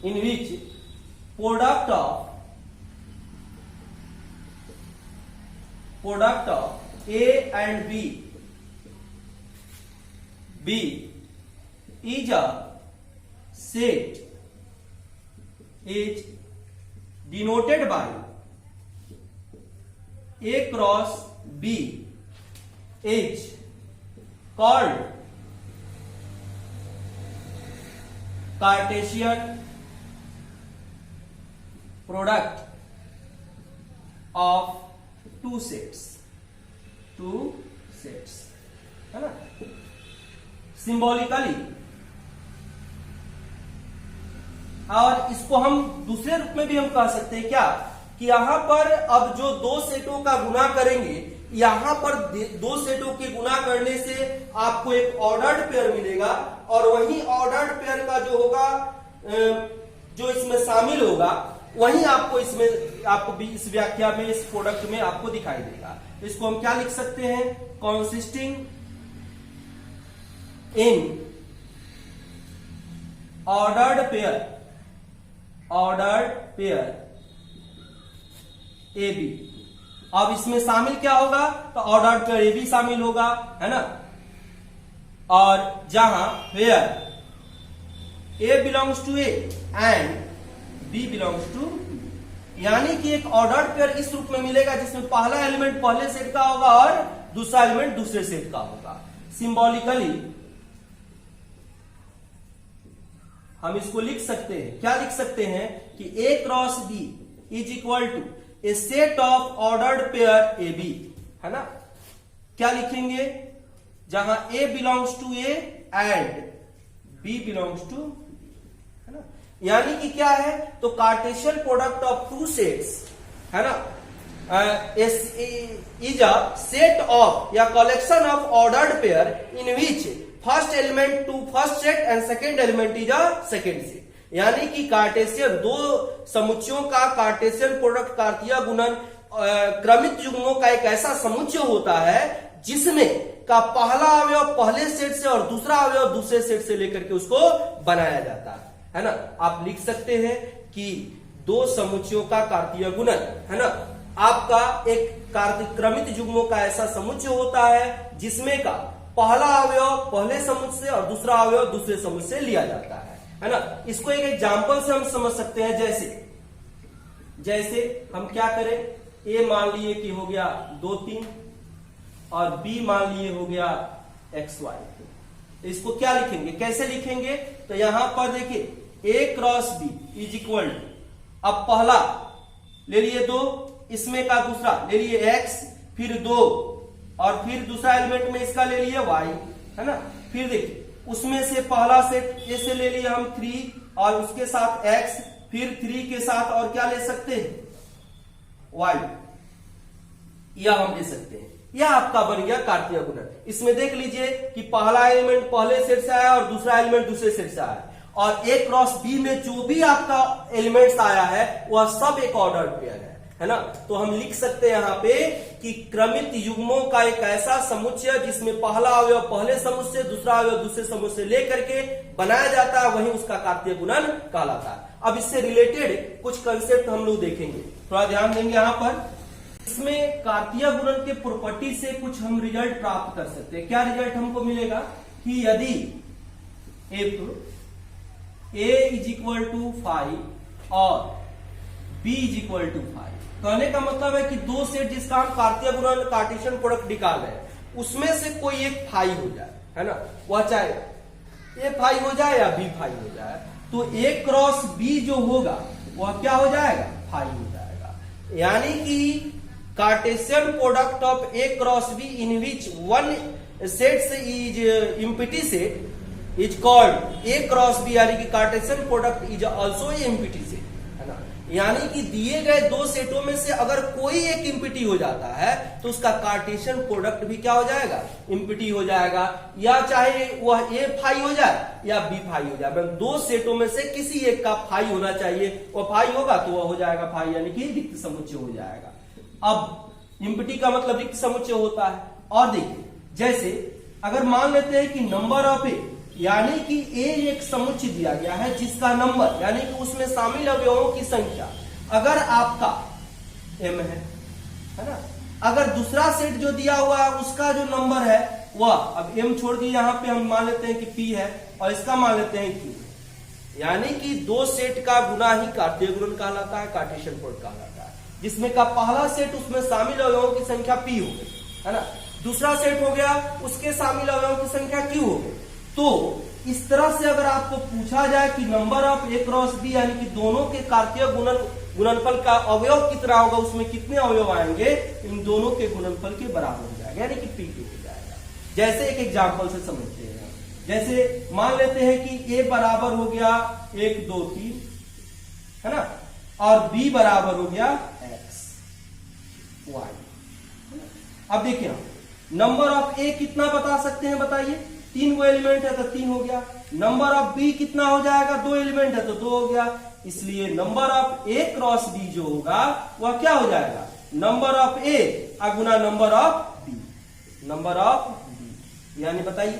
A: in which product of A and B is a set is denoted by A cross B is called Cartesian product of two sets, है ना। सिंबॉलिकली, और इसको हम दूसरे रूप में भी हम कह सकते हैं क्या, कि यहां पर अब जो दो सेटों का गुना करेंगे, यहां पर दो सेटों के गुना करने से आपको एक ऑर्डर्ड पेयर मिलेगा, और वही ऑर्डर्ड पेयर का जो होगा, जो इसमें शामिल होगा, वही आपको भी इस व्याख्या में, इस प्रोडक्ट में आपको दिखाई देगा। इसको हम क्या लिख सकते हैं, consisting in ordered pair A B. अब इसमें शामिल क्या होगा, तो ऑर्डर्ड पेयर ए बी शामिल होगा, है ना। और जहां where A belongs to A and B belongs to, यानी कि एक ऑर्डर्ड पेयर इस रूप में मिलेगा जिसमें पहला एलिमेंट पहले सेट का होगा और दूसरा एलिमेंट दूसरे सेट का होगा। सिंबॉलिकली हम इसको लिख सकते हैं, क्या लिख सकते हैं कि A cross B is equal to a set of ordered pair A B, है ना। क्या लिखेंगे, जहां A belongs to A and B belongs to, है ना। यानी कि क्या है, तो Cartesian product of two sets, है ना, इज अ सेट ऑफ या collection of ordered pair in which first element to first set and second element is a second set. यानी कि कार्टेशियन दो समुच्चयों का कार्टेशियन प्रोडक्ट कार्तीय गुणन क्रमित युग्मों का एक ऐसा समुच्चय होता है जिसमें का पहला अवयव पहले सेट से और दूसरा अवयव दूसरे सेट से लेकर के उसको बनाया जाता है ना। आप लिख सकते हैं कि दो समुच्चयों का कार्तीय गुणन, है ना, आपका एक क्रमित युग्मों का ऐसा समुच्चय होता है जिसमें का पहला अवयव पहले समुच्चय से और दूसरा अवयव दूसरे समुच्चय से लिया जाता है ना। इसको एक एग्जांपल से हम समझ सकते हैं, जैसे हम क्या करें, ए मान लिए कि हो गया 2 3 और बी मान लिए हो गया XY। तो इसको क्या लिखेंगे, कैसे लिखेंगे, तो यहां पर देखिए A cross B is equal to, अब पहला ले लिए 2, इसमें का दूसरा ले लिए X, फिर 2 और फिर दूसरा एलिमेंट में इसका ले लिए Y, है ना। फिर देखिए उसमें से पहला सेट ए से ले लिए हम 3 और उसके साथ X, फिर 3 के साथ और क्या ले सकते हैं Y, यह हम ले सकते हैं। यह आपका बन गया कार्तीय गुणन। इसमें देख लीजिए कि पहला एलिमेंट पहले सेट से आया और दूसरा एलिमेंट दूसरे सेट से आया, और A क्रॉस B में जो भी आपका एलिमेंट्स आया है वह सब एक ऑर्डर्ड पेयर है ना। तो हम लिख सकते हैं यहां पे कि क्रमित युग्मों का एक ऐसा समुच्चय जिसमें पहला अवयव पहले समुच्चय से, दूसरा अवयव दूसरे समुच्चय से लेकर के बनाया जाता है, वही उसका कार्तीय गुणन कहलाता है। अब इससे रिलेटेड कुछ कंसेप्ट हम लोग देखेंगे, थोड़ा ध्यान देंगे यहां पर। इसमें कार्तीय गुणन के प्रॉपर्टी से कुछ हम रिजल्ट प्राप्त कर सकते हैं। क्या रिजल्ट हमको मिलेगा कि यदि A इज इक्वल टू 5 और B इज इक्वल टू 5, कहने का मतलब है कि दो सेट जिसका हम कार्तीय गुणन कार्टेशियन प्रोडक्ट निकाल रहे हैं उसमें से कोई एक 5 हो जाए, है ना, वह चाहे A 5 हो जाए या B 5 हो जाए, तो A क्रॉस B जो होगा वह क्या हो जाएगा, 5 हो जाएगा। यानी कि Cartesian product of A cross B in which one set is empty set is called A cross B, यानी कि Cartesian product is also empty set, है ना। यानी कि दिए गए दो सेटों में से अगर कोई एक एम्प्टी हो जाता है तो उसका कार्टेशियन प्रोडक्ट भी क्या हो जाएगा, एम्प्टी हो जाएगा, या चाहे वह A 5 हो जाए या B 5 हो जाए, दो सेटों में से किसी एक का 5 होना चाहिए, वह 5 होगा तो वह हो जाएगा 5, यानी कि रिक्त समुच्चय हो जाएगा। अब एम्प्टी का मतलब रिक्त समुच्चय होता है। और देखिए जैसे अगर मान लेते हैं कि नंबर ऑफ ए, यानी कि A एक समुच्चय दिया गया है जिसका नंबर, यानी कि उसमें शामिल अवयवों की संख्या अगर आपका M है ना, अगर दूसरा सेट जो दिया हुआ है उसका जो नंबर है वह, अब M छोड़ दिए यहां पे हम मान लेते हैं कि P है और इसका मान लेते हैं Q, यानी कि दो सेट का गुना ही कार्तीय गुणन कहलाता है, कार्टेशियन प्रोडक्ट कहलाता है, जिसमें का पहला सेट उसमें शामिल अवयवों की संख्या P हो गई, है ना, दूसरा सेट हो गया उसके शामिल अवयवों की संख्या Q हो गई। तो इस तरह से अगर आपको पूछा जाए कि number of A cross B, यानी कि दोनों के कार्तीय गुणनफल का अवयव कितना होगा, उसमें कितने अवयव आएंगे, इन दोनों के गुणनफल के बराबर हो जाएगा, यानी कि P2 हो जाएगा। जैसे एक एग्जांपल से समझते हैं, जैसे मान लेते हैं कि A बराबर हो गया 1 2 3, है ना, और B बराबर हो गया X Y। अब देखिए नंबर ऑफ A कितना बता सकते हैं, बताइए, 3 गो एलिमेंट है तो 3 हो गया। नंबर ऑफ B कितना हो जाएगा, 2 एलिमेंट है तो 2 हो गया। इसलिए number of A cross B जो होगा वह क्या हो जाएगा, number of A Guna number of B, number of B, यानी बताइए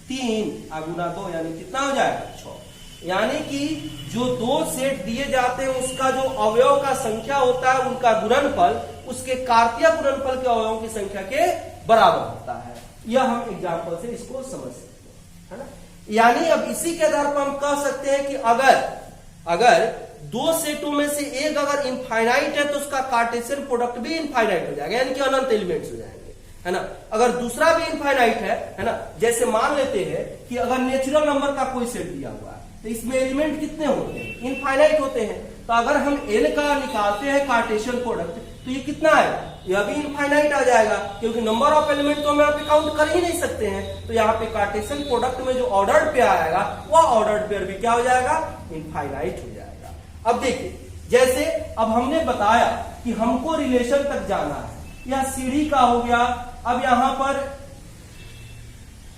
A: 3 गुना 2, यानी कितना हो जाएगा 6। यानी कि जो दो सेट दिए जाते हैं उसका जो अवयव का संख्या होता है उनका गुणनफल उसके कार्तीय गुणनफल के अवयवों की संख्या के बराबर होता है। यह हम एग्जांपल से इसको समझ सकते हैं, है ना। यानी अब इसी के आधार पर हम कह सकते हैं कि अगर दो सेटों में से एक अगर इनफाइनाइट है तो उसका कार्टेशियन प्रोडक्ट भी इनफाइनाइट हो जाएगा, यानी कि अनंत एलिमेंट्स हो जाएंगे। है ना। अगर दूसरा भी इनफाइनाइट है ना, जैसे मान लेते हैं कि अगर नेचुरल नंबर का कोई सेट दिया हुआ है तो इसमें एलिमेंट कितने होते हैं, इनफाइनाइट होते हैं। तो अगर हम n का निकालते हैं कार्टेशियन प्रोडक्ट तो ये कितना आएगा, यह भी इनफाइनाइट आ जाएगा, क्योंकि नंबर ऑफ एलिमेंट तो हम यहाँ पे काउंट कर ही नहीं सकते हैं। तो यहाँ पे कार्टेशियन प्रोडक्ट में जो ऑर्डर्ड पेयर आएगा वह ऑर्डर्ड पेयर भी क्या हो जाएगा, इनफाइनाइट हो जाएगा। अब देखिए, जैसे अब हमने बताया कि हमको रिलेशन तक जाना है, यह सीढ़ी का हो गया। अब यहां पर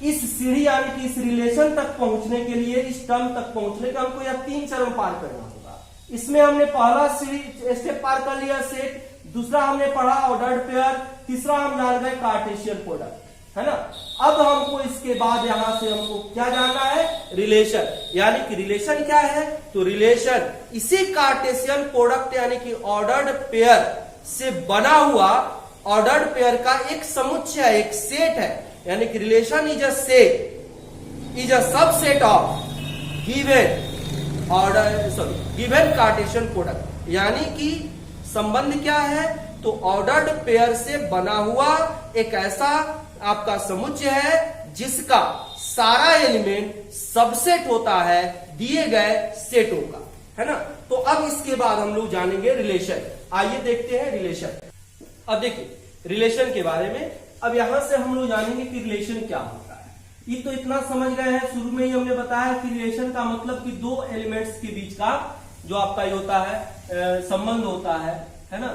A: इस सीढ़ी यानी कि इस रिलेशन तक पहुंचने के लिए, इस टर्म तक पहुंचने के हमको यह 3 चरण पार करना होगा। इसमें हमने पहला सीढ़ी स्टेप पार कर लिया सेट, दूसरा हमने पढ़ा ऑर्डर्ड पेयर, तीसरा हम जान गए कार्टेशियन प्रोडक्ट, है ना। अब हमको इसके बाद यहां से हमको क्या जानना है, रिलेशन। यानी कि रिलेशन क्या है, तो रिलेशन इसी कार्टेशियन प्रोडक्ट यानी कि ऑर्डर्ड पेयर से बना हुआ ऑर्डर्ड पेयर का एक समुच्चय, एक सेट है। यानी कि relation is a set, is a subset of given order, sorry given Cartesian product. यानी कि संबंध क्या है, तो ऑर्डर्ड पेयर से बना हुआ एक ऐसा आपका समुच्चय है जिसका सारा एलिमेंट सबसेट होता है दिए गए सेटों का, है ना। तो अब इसके बाद हम लोग जानेंगे रिलेशन। आइए देखते हैं रिलेशन। अब देखिए रिलेशन के बारे में, अब यहां से हम लोग जानेंगे कि रिलेशन क्या होता है। ये तो इतना समझ गए हैं, शुरू में ही हमने बताया कि रिलेशन का मतलब कि दो एलिमेंट्स के बीच का जो आपका ये होता है संबंध होता है ना।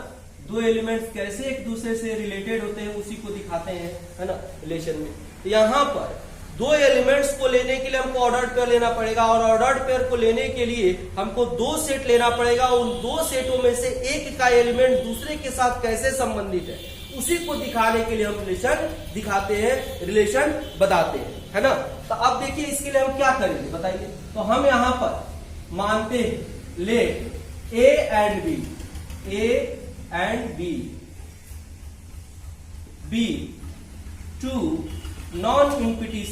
A: दो एलिमेंट्स कैसे एक दूसरे से रिलेटेड होते हैं उसी को दिखाते हैं, है ना, रिलेशन में। तो यहां पर दो एलिमेंट्स को लेने के लिए हमको ऑर्डर्ड पेयर लेना पड़ेगा, और ऑर्डर्ड पेयर को लेने के लिए हमको 2 सेट लेना पड़ेगा। उन 2 सेटों में से एक का एलिमेंट दूसरे के साथ कैसे संबंधित है उसी को दिखाने के लिए हम रिलेशन दिखाते हैं, रिलेशन बताते हैं, है ना। तो अब देखिए इसके लिए हम क्या करेंगे बताइए। तो हम यहां पर मानते हैं let A and B two non empty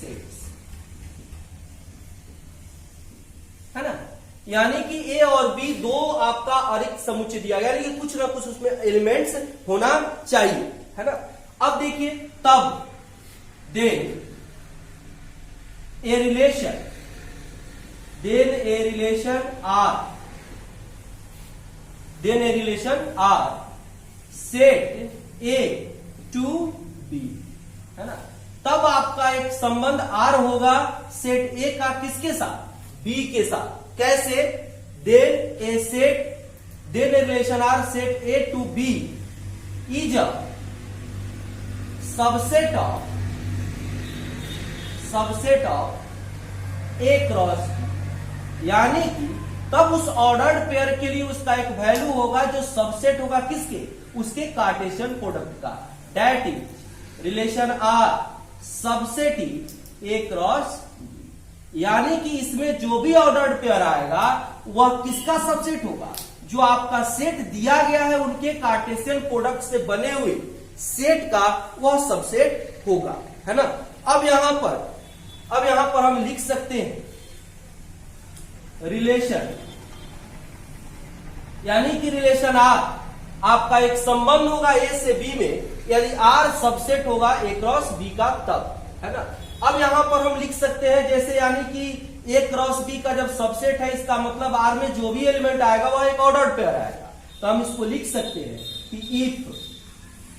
A: sets, है ना। यानी कि ए और बी दो आपका अरिक्त समुच्चय दिया गया, लेकिन कुछ ना कुछ उसमें एलिमेंट्स होना चाहिए, है ना। अब देखिए तब then a relation R set A to B, है ना। तब आपका एक संबंध आर होगा सेट ए का किसके साथ, बी के साथ। कैसे, then a relation R set A to B is a subset of A cross B. यानी कि तब उस ऑर्डर्ड पेयर के लिए उसका एक वैल्यू होगा जो सबसेट होगा किसके, उसके कार्टेशियन प्रोडक्ट का। That is relation R subset A cross B. यानी कि इसमें जो भी ऑर्डर्ड पेयर आएगा वह किसका सबसेट होगा, जो आपका सेट दिया गया है उनके कार्टेशियन प्रोडक्ट से बने हुए सेट का वह सबसेट होगा, है ना। अब यहां पर हम लिख सकते हैं रिलेशन, यानी कि रिलेशन आर आपका एक संबंध होगा ए से बी में, यदि आर सबसेट होगा ए क्रॉस बी का तब, है ना। अब यहां पर हम लिख सकते हैं जैसे, यानी कि ए क्रॉस बी का जब सबसेट है इसका मतलब आर में जो भी एलिमेंट आएगा वह एक ऑर्डर्ड पेयर आएगा। तो हम इसको लिख सकते हैं कि इफ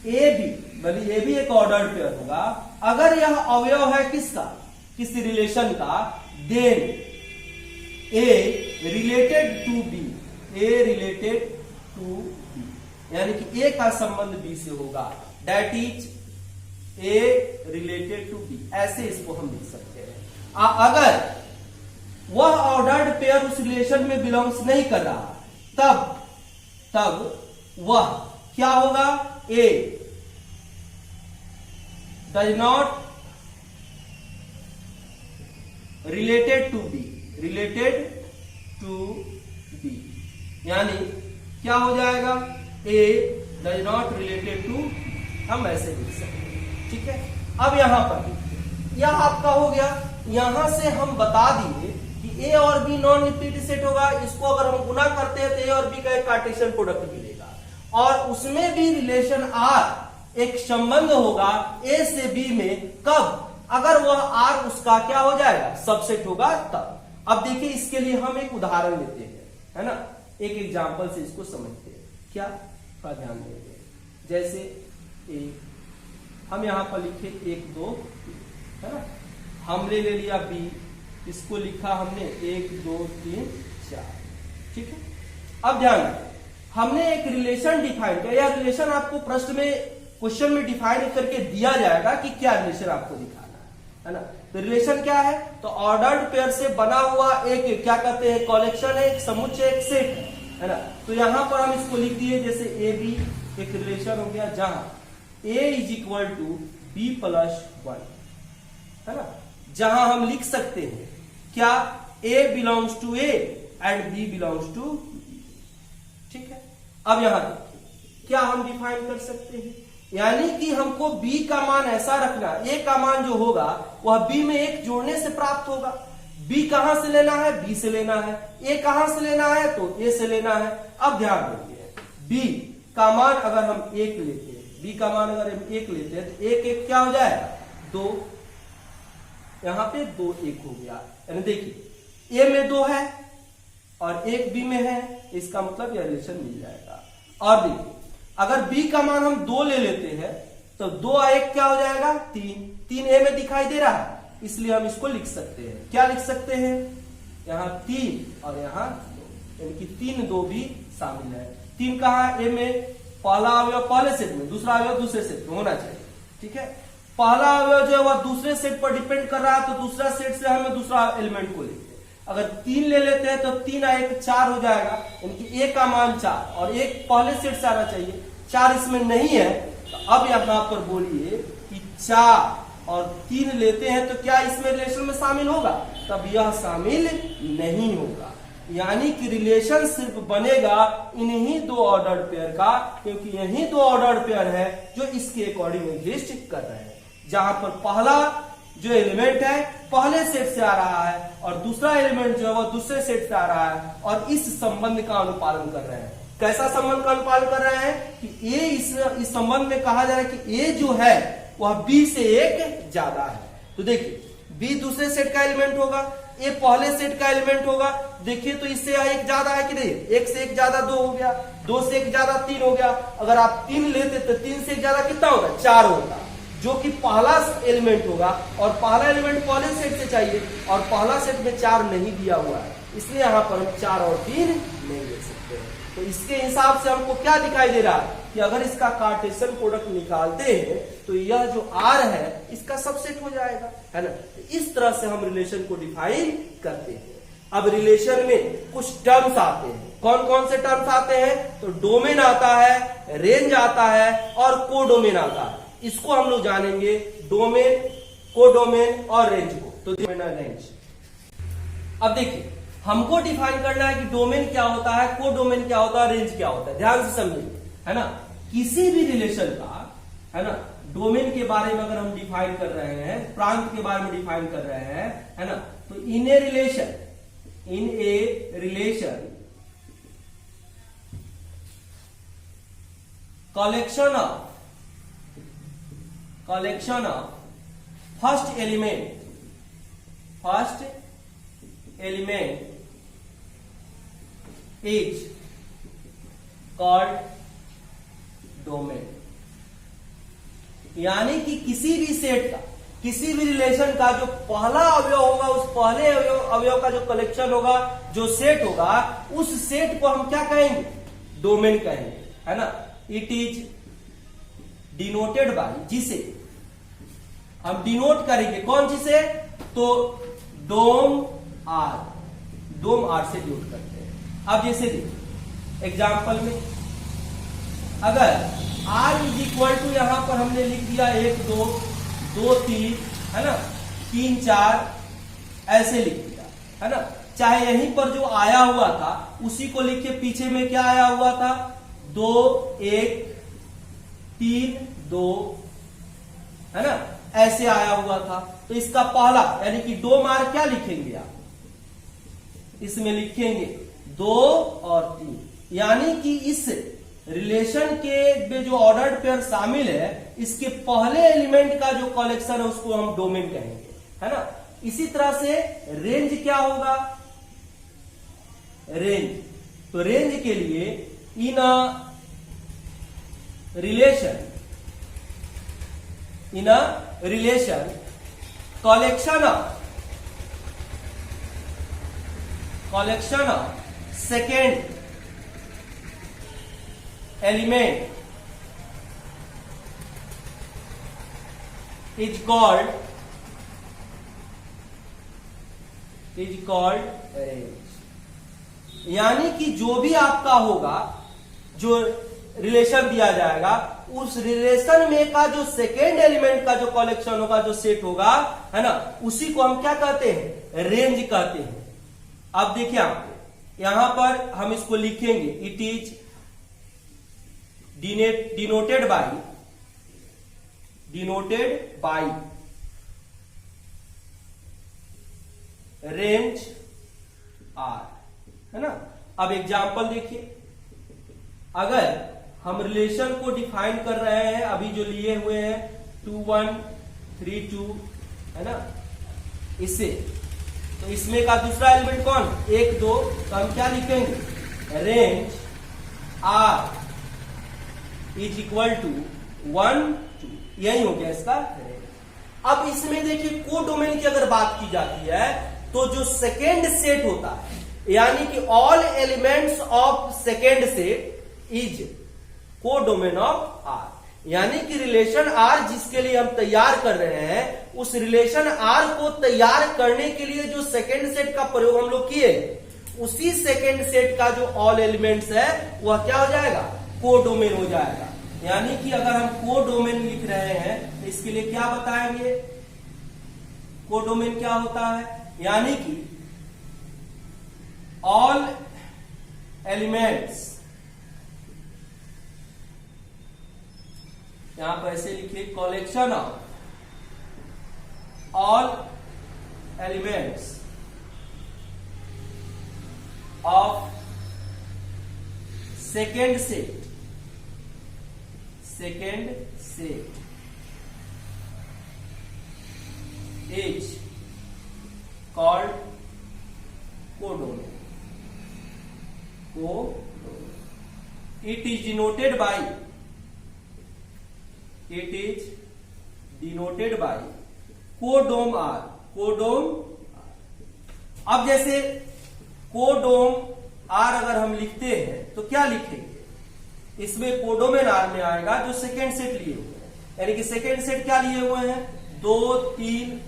A: ए बी, भले ए भी एक ऑर्डर्ड पेयर होगा, अगर यह अवयव है किसका, किसी रिलेशन का, then A related to B, यानी कि ए का संबंध बी से होगा। That is A related to B, ऐसे इसको हम लिख सकते हैं। अगर वह ऑर्डर्ड पेयर उस रिलेशन में बिलोंग्स नहीं कर रहा तब वह क्या होगा, A does not related to B, यानी क्या हो जाएगा, A does not related to, हम ऐसे लिख सकते हैं, ठीक है। अब यहां पर यह आपका हो गया, यहां से हम बता दिए कि ए और बी नॉन इम्पिटी सेट होगा। इसको अगर हम गुना करते हैं तो ए और बी का एक कार्टेशियन प्रोडक्ट मिलेगा। और उसमें भी रिलेशन आर एक संबंध होगा ए से बी में, कब? अगर वह आर उसका क्या हो जाएगा, सबसेट होगा तब। अब देखिए इसके लिए हम एक उदाहरण लेते हैं, है ना, एक एग्जांपल से इसको समझते हैं। क्या? थोड़ा ध्यान देंगे। जैसे हम यहां पर लिखे 1 2, है ना, हमने ले लिया बी, इसको लिखा हमने 1 2 3 4, ठीक है। अब ध्यान रखें, हमने एक रिलेशन डिफाइन किया। यह रिलेशन आपको प्रश्न में, क्वेश्चन में डिफाइन करके दिया जाएगा कि क्या रिलेशन आपको दिखाना है ना। तो रिलेशन क्या है? तो ऑर्डर्ड पेयर से बना हुआ एक क्या कहते हैं, कलेक्शन है, एक समुच्चय, एक सेट है ना। तो यहां पर हम इसको लिख दिए, जैसे ए बी एक रिलेशन हो गया जहां a is equal to B plus 1, है ना, जहां हम लिख सकते हैं क्या, a belongs to a and b belongs to b, ठीक है। अब यहां देखिए क्या हम डिफाइन कर सकते हैं, यानी कि हमको b का मान ऐसा रखना, a का मान जो होगा वह b में 1 जोड़ने से प्राप्त होगा। b कहां से लेना है, b से लेना है, a कहां से लेना है, तो a से लेना है। अब ध्यान देंगे, b का मान अगर हम 1 लेते हैं, b का मान अगर हम 1 लेते हैं तो 1 1 क्या हो जाएगा, 2, यहां पे 2 1 हो गया। यानी देखिए a में 2 है और 1 b में है, इसका मतलब यह रिलेशन मिल जाएगा। और देखिए अगर b का मान हम 2 ले लेते हैं तो 2 1 क्या हो जाएगा, 3, 3 a में दिखाई दे रहा है, इसलिए हम इसको लिख सकते हैं। क्या लिख सकते हैं, यहां 3 और यहां 2, यानी कि 3 2 भी शामिल है। 3 कहां है, a में, पहला अवयव पहले सेट में, दूसरा अवयव दूसरे सेट में होना चाहिए, ठीक है। पहला अवयव जो है वह दूसरे सेट पर डिपेंड कर रहा है, तो दूसरा सेट से हमें दूसरा एलिमेंट को लेते हैं। अगर 3 ले लेते हैं तो 3 1 4 हो जाएगा, यानी कि a का मान 4 और 1 पहले सेट से आना चाहिए, 4 इसमें नहीं है। तो अब यहां पर बोलिए कि 4 और 3 लेते हैं तो क्या इसमें रिलेशन में शामिल होगा, तब यह शामिल नहीं होगा। यानी कि रिलेशन सिर्फ बनेगा इन्हीं 2 ऑर्डर्ड पेयर का, क्योंकि यही 2 ऑर्डर्ड पेयर है जो इसके अकॉर्डिंग एग्जिस्ट कर रहे हैं, जहां पर पहला जो एलिमेंट है पहले सेट से आ रहा है और दूसरा एलिमेंट जो है वो दूसरे सेट से आ रहा है, और इस संबंध का अनुपालन कर रहे हैं। कैसा संबंध का अनुपालन कर रहे हैं कि a इस संबंध में कहा जा रहा है कि a जो है वह b से 1 ज्यादा है। तो देखिए b दूसरे सेट का एलिमेंट होगा, a पहले सेट का एलिमेंट होगा। देखिए तो इससे 1 ज्यादा है कि नहीं, 1 से 1 ज्यादा 2 हो गया, 2 से 1 ज्यादा 3 हो गया। अगर आप 3 लेते तो 3 से 1 ज्यादा कितना होगा, 4 होगा, जो कि पहला एलिमेंट होगा, और पहला एलिमेंट पहले सेट से चाहिए और पहला सेट में 4 नहीं दिया हुआ है, इसलिए यहां पर हम 4 और 3 नहीं ले सकते हैं। तो इसके हिसाब से हमको क्या दिखाई दे रहा है कि अगर इसका कार्टेशियन प्रोडक्ट निकालते हैं तो यह जो R है इसका सबसेट हो जाएगा, है ना। इस तरह से हम रिलेशन को डिफाइन करते हैं। अब रिलेशन में कुछ टर्म्स आते हैं, कौन कौन से टर्म्स आते हैं, तो डोमेन आता है, रेंज आता है और कोडोमेन आता है। इसको हम लोग जानेंगे, डोमेन, कोडोमेन और रेंज को। तो डोमेन और रेंज, अब देखिए हमको डिफाइन करना है कि डोमेन क्या होता है, कोडोमेन क्या होता है, रेंज क्या होता है। ध्यान से समझिए, है ना। किसी भी रिलेशन का, है ना, डोमेन के बारे में अगर हम डिफाइन कर रहे हैं, प्रांत के बारे में डिफाइन कर रहे हैं, है ना, तो in a relation collection of first element is called domain. यानी कि किसी भी सेट का, किसी भी रिलेशन का जो पहला अवयव होगा, उस पहले अवयव का जो कलेक्शन होगा, जो सेट होगा, उस सेट को हम क्या कहेंगे, डोमेन कहेंगे, है ना। इट इज डिनोटेड बाय, जिसे हम डिनोट करेंगे, कौन चीज से, तो डोम आर से डिनोट करते हैं। अब जैसे देखिए एग्जाम्पल में अगर R इज इक्वल टू, यहां पर हमने लिख दिया 1 2 2 3, है ना, 3 4 ऐसे लिख दिया, है ना। चाहे यहीं पर जो आया हुआ था उसी को लिखिए, पीछे में क्या आया हुआ था, 2 1 3 2, है ना, ऐसे आया हुआ था। तो इसका पहला यानी कि डोम आर क्या लिखेंगे आप, इसमें लिखेंगे 2 और 3, यानी कि इस रिलेशन के में जो ऑर्डर्ड पेयर शामिल है, इसके पहले एलिमेंट का जो कलेक्शन है उसको हम डोमेन कहेंगे, है ना। इसी तरह से रेंज क्या होगा, रेंज, तो रेंज के लिए in a relation collection of second element is called range। यानी कि जो भी आपका होगा, जो रिलेशन दिया जाएगा, उस रिलेशन में का जो सेकेंड एलिमेंट का जो कलेक्शन होगा, जो सेट होगा, है ना, उसी को हम क्या कहते हैं, रेंज कहते हैं। अब देखिए आप यहां पर हम इसको लिखेंगे, it is denoted by range R, है ना। अब एग्जांपल देखिए, अगर हम रिलेशन को डिफाइन कर रहे हैं, अभी जो लिए हुए हैं 2 1 3 2, है ना, इससे, तो इसमें का दूसरा एलिमेंट कौन, 1 2, तो हम क्या लिखेंगे, range R is equal to 1 2, यही हो गया इसका रेंज। अब इसमें देखिए कोडोमेन की अगर बात की जाती है, तो जो सेकेंड सेट होता है, यानी कि all elements of second set is codomain of R, यानी कि रिलेशन आर जिसके लिए हम तैयार कर रहे हैं, उस रिलेशन आर को तैयार करने के लिए जो सेकेंड सेट का प्रयोग हम लोग किए, उसी सेकेंड सेट का जो ऑल एलिमेंट्स है वह क्या हो जाएगा, कोडोमेन हो जाएगा। यानी कि अगर हम कोडोमेन लिख रहे हैं तो इसके लिए क्या बताएंगे, कोडोमेन क्या होता है, यानी कि ऑल एलिमेंट्स, यहां पर ऐसे लिखिए, collection of all elements of second set is called codomain. It is denoted by codom R, अब जैसे कोडोम आर अगर हम लिखते हैं तो क्या लिखेंगे, इसमें कोडोमेन आर में आएगा जो सेकेंड सेट लिए हुए हैं, यानी कि सेकेंड सेट क्या लिए हुए हैं, 2 3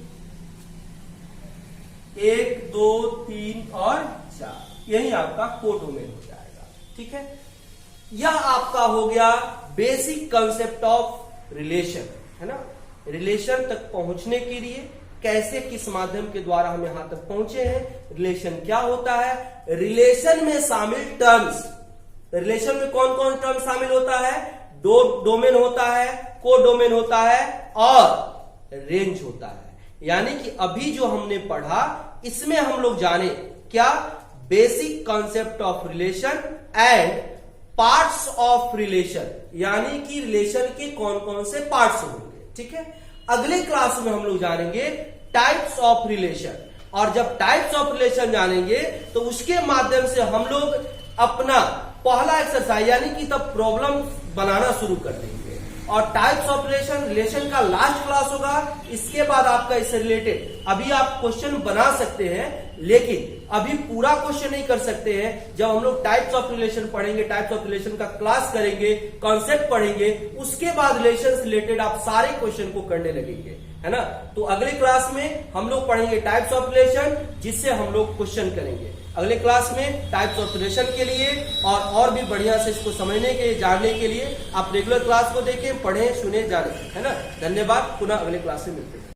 A: 1 2 3 और 4, यही आपका कोडोमेन हो जाएगा। ठीक है, यह आपका हो गया बेसिक कंसेप्ट ऑफ रिलेशन, है ना। रिलेशन तक पहुंचने के लिए कैसे, किस माध्यम के द्वारा हम यहां तक पहुंचे हैं, रिलेशन क्या होता है, रिलेशन में शामिल टर्म्स, रिलेशन में कौन कौन टर्म शामिल होता है, डोमेन होता है, कोडोमेन होता है और रेंज होता है। यानी कि अभी जो हमने पढ़ा इसमें हम लोग जाने क्या, basic concept of relation and parts of relation, यानी कि रिलेशन के कौन कौन से पार्ट्स होंगे। ठीक है, अगले क्लास में हम लोग जानेंगे टाइप्स ऑफ रिलेशन, और जब टाइप्स ऑफ रिलेशन जानेंगे तो उसके माध्यम से हम लोग अपना पहला एक्सरसाइज यानी कि तब प्रॉब्लम बनाना शुरू कर देंगे। और टाइप्स ऑफ रिलेशन का लास्ट क्लास होगा, इसके बाद आपका इससे रिलेटेड अभी आप क्वेश्चन बना सकते हैं, लेकिन अभी पूरा क्वेश्चन नहीं कर सकते हैं। जब हम लोग टाइप्स ऑफ रिलेशन पढ़ेंगे, टाइप्स ऑफ रिलेशन का क्लास करेंगे, कॉन्सेप्ट पढ़ेंगे, उसके बाद रिलेशन से रिलेटेड आप सारे क्वेश्चन को करने लगेंगे, है ना। तो अगले क्लास में हम लोग पढ़ेंगे टाइप्स ऑफ रिलेशन, जिससे हम लोग क्वेश्चन करेंगे। अगले क्लास में टाइप्स ऑफ रिलेशन के लिए और भी बढ़िया से इसको समझने के लिए, जानने के लिए आप रेगुलर क्लास को देखें, पढ़ें, सुने, जानें, है ना। धन्यवाद, पुनः अगले क्लास में मिलते हैं।